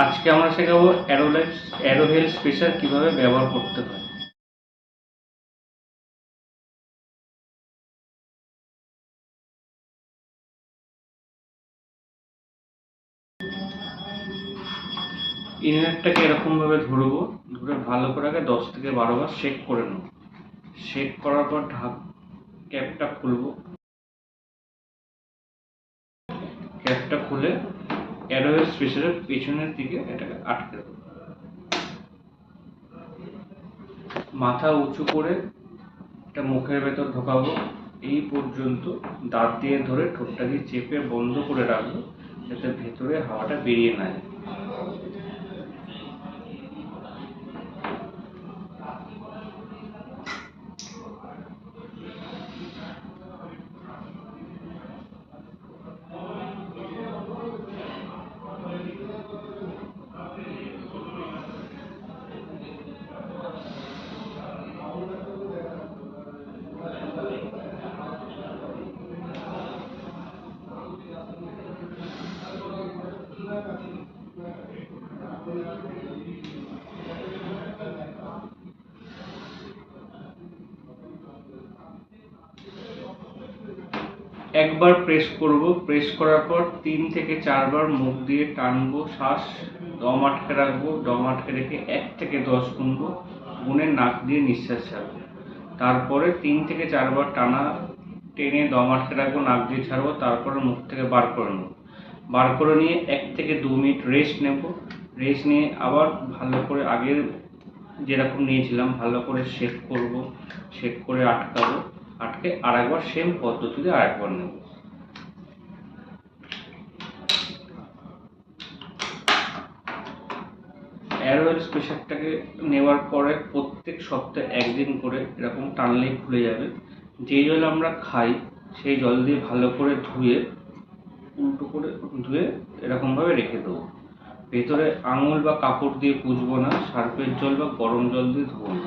আজকে আমরা শেখাবো অ্যারোহেল স্পেসার কিভাবে ব্যবহার করতে হয়। ইনলেটটাকে এরকম ভাবে ধরবো, ধরে ভালো করে আগে 10 থেকে 12 বার শেক করে নেব। শেক করার পর ক্যাপটা খুলবো। ক্যাপটা খুলে অ্যারোহেল স্পেসারের পেছনের দিকে এটাকে আটকে দেবো। মাথা উঁচু করে এটা মুখের ভেতর ঢোকাবো। এই পর্যন্ত দাঁত দিয়ে ধরে ঠোঁটটা দিয়ে চেপে বন্ধ করে রাখবো, যাতে ভেতরে হাওয়াটা বেরিয়ে না যায়। একবার প্রেস করব, প্রেস করার পর 3 থেকে 4 বার মুখ দিয়ে টানবো, শ্বাস দম আটকে রাখবো, দম আটকে রেখে 1 থেকে 10 গুনবো, গুনে নাক দিয়ে নিঃশ্বাস ছাড়বো। তারপরে 3 থেকে 4 বার টানা টেনে দম আটকে রাখবো, নাক দিয়ে ছাড়বো, তারপরে মুখ থেকে বার করে নেবো। বার করে নিয়ে 1 থেকে 2 মিনিট রেস্ট নেব। রেস্ট নিয়ে আবার ভালো করে আগের যেরকম নিয়েছিলাম ভালো করে শেক করব, শেক করে আটকাবো, আটকে আরেকবার সেম পদ্ধতিতে আরেকবার নেব। অ্যারোহেল স্পেসারটাকে নেওয়ার পরে প্রত্যেক সপ্তাহে 1 দিন করে এরকম টানলেই খুলে যাবে। যে জল আমরা খাই সেই জল দিয়ে ভালো করে ধুয়ে উল্টো করে ধুয়ে এরকমভাবে রেখে দেবো। ভেতরে আঙুল বা কাপড় দিয়ে পুছবো না, সার্ফের জল বা গরম জল দিয়ে ধুবো না,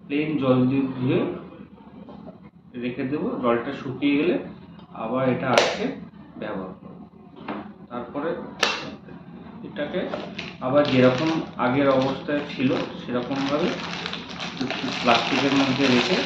প্লেন জল দিয়ে ধুয়ে রেখে দেবো। জলটা শুকিয়ে গেলে আবার এটা আজকে ব্যবহার করব। তারপরে এটাকে আবার যেরকম আগের অবস্থায় ছিল সেরকমভাবে প্লাস্টিকের মধ্যে রেখে